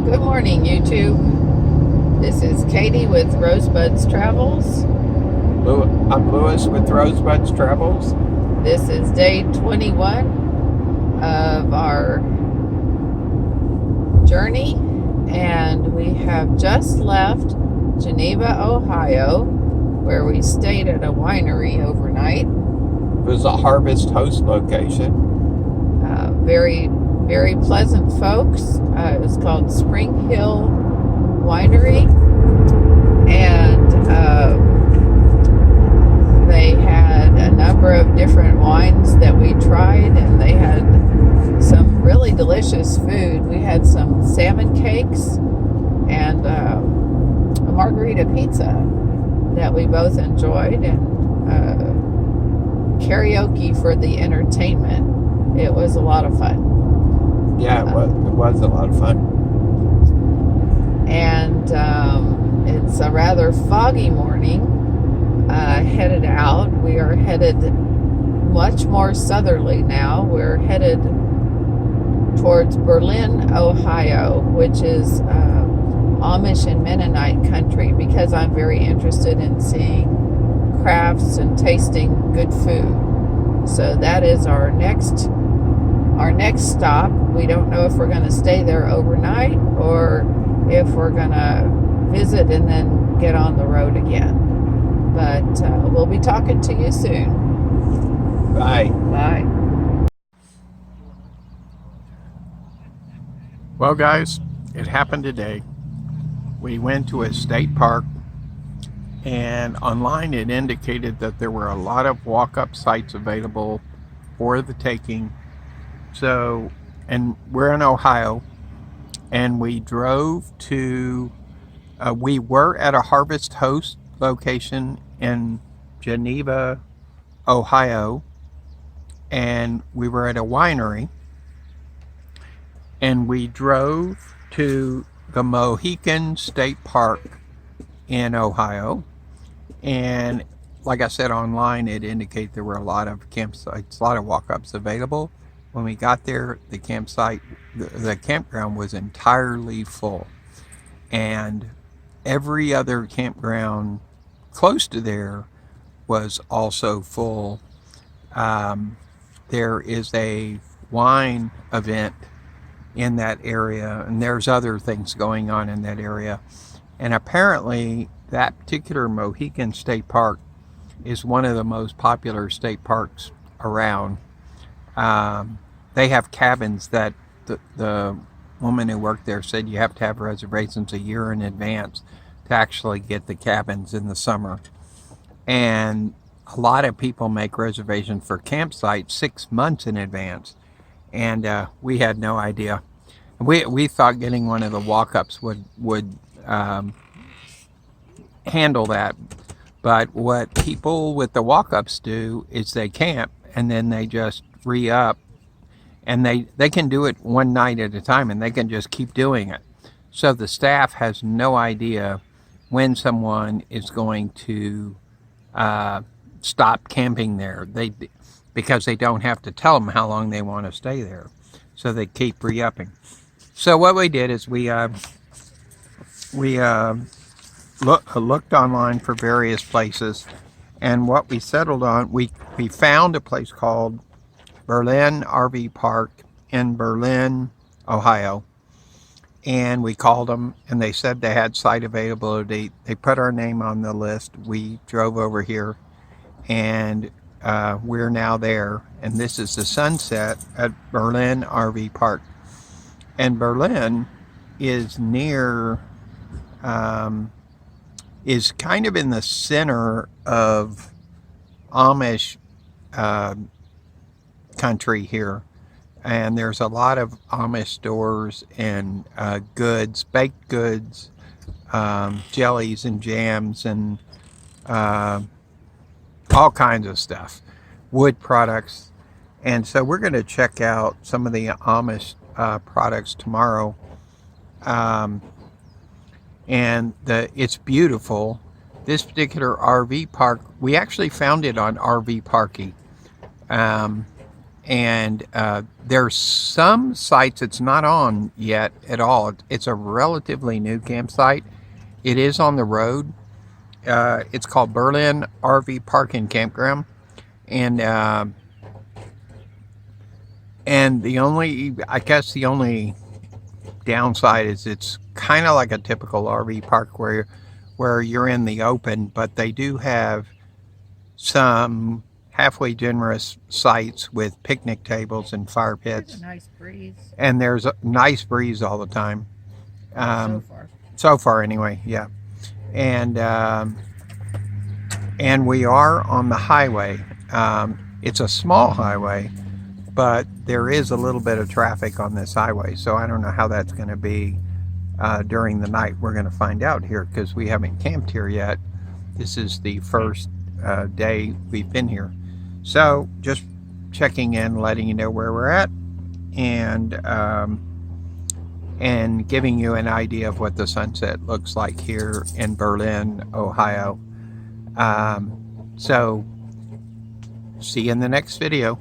Good morning, YouTube. This is Katie with Rosebuds Travels. I'm Lewis with Rosebuds Travels. This is day 21 of our journey, and we have just left Geneva, Ohio, where we stayed at a winery overnight. It was a Harvest Host location. Very, very pleasant folks. It was called Spring Hill Winery, and they had a number of different wines that we tried, and they had some really delicious food. We had some salmon cakes and a margarita pizza that we both enjoyed, and karaoke for the entertainment. It was a lot of fun. Yeah, it was a lot of fun. And it's a rather foggy morning. Headed out. We are headed much more southerly now. We're headed towards Berlin, Ohio, which is Amish and Mennonite country, because I'm very interested in seeing crafts and tasting good food. So that is our next stop. We don't know if we're going to stay there overnight or if we're going to visit and then get on the road again. But we'll be talking to you soon. Bye. Bye. Well, guys, it happened today. We went to a state park, and online it indicated that there were a lot of walk-up sites available for the taking. So, and we're in Ohio, and we drove to, we were at a Harvest Host location in Geneva, Ohio, and we were at a winery, and we drove to the Mohican State Park in Ohio. And like I said, online it indicated there were a lot of campsites, a lot of walk-ups available. When we got there, the campground was entirely full, and every other campground close to there was also full. There is a wine event in that area, and there's other things going on in that area. And apparently that particular Mohican State Park is one of the most popular state parks around. They have cabins that the woman who worked there said you have to have reservations a year in advance to actually get the cabins in the summer. And a lot of people make reservations for campsites 6 months in advance. And we had no idea. We thought getting one of the walk-ups would handle that. But what people with the walk-ups do is they camp and then they just re-up, and they can do it one night at a time, and they can just keep doing it. So the staff has no idea when someone is going to stop camping there. Because they don't have to tell them how long they want to stay there, so they keep re-upping. So what we did is we looked online for various places, and what we settled on, we found a place called Berlin RV Park in Berlin, Ohio, and we called them, and they said they had site availability. They put our name on the list. We drove over here, and we're now there, and this is the sunset at Berlin RV Park. And Berlin is near, is kind of in the center of Amish country here, and there's a lot of Amish stores and goods, baked goods, jellies and jams, and all kinds of stuff, wood products. And so we're going to check out some of the Amish products tomorrow, and it's beautiful. This particular RV park, we actually found it on RV Parky, And there's some sites it's not on yet at all. It's a relatively new campsite. It is on the road. It's called Berlin RV Park and Campground, and the only, I guess the only downside is it's kind of like a typical RV park where you're in the open, but they do have some halfway generous sites with picnic tables and fire There's pits, a nice breeze and there's a nice breeze all the time. so far. So far, anyway, yeah. And we are on the highway. It's a small highway, but there is a little bit of traffic on this highway, so I don't know how that's going to be during the night. We're going to find out here because we haven't camped here yet. This is the first day we've been here. So just checking in, letting you know where we're at, and giving you an idea of what the sunset looks like here in Berlin, Ohio. So see you in the next video.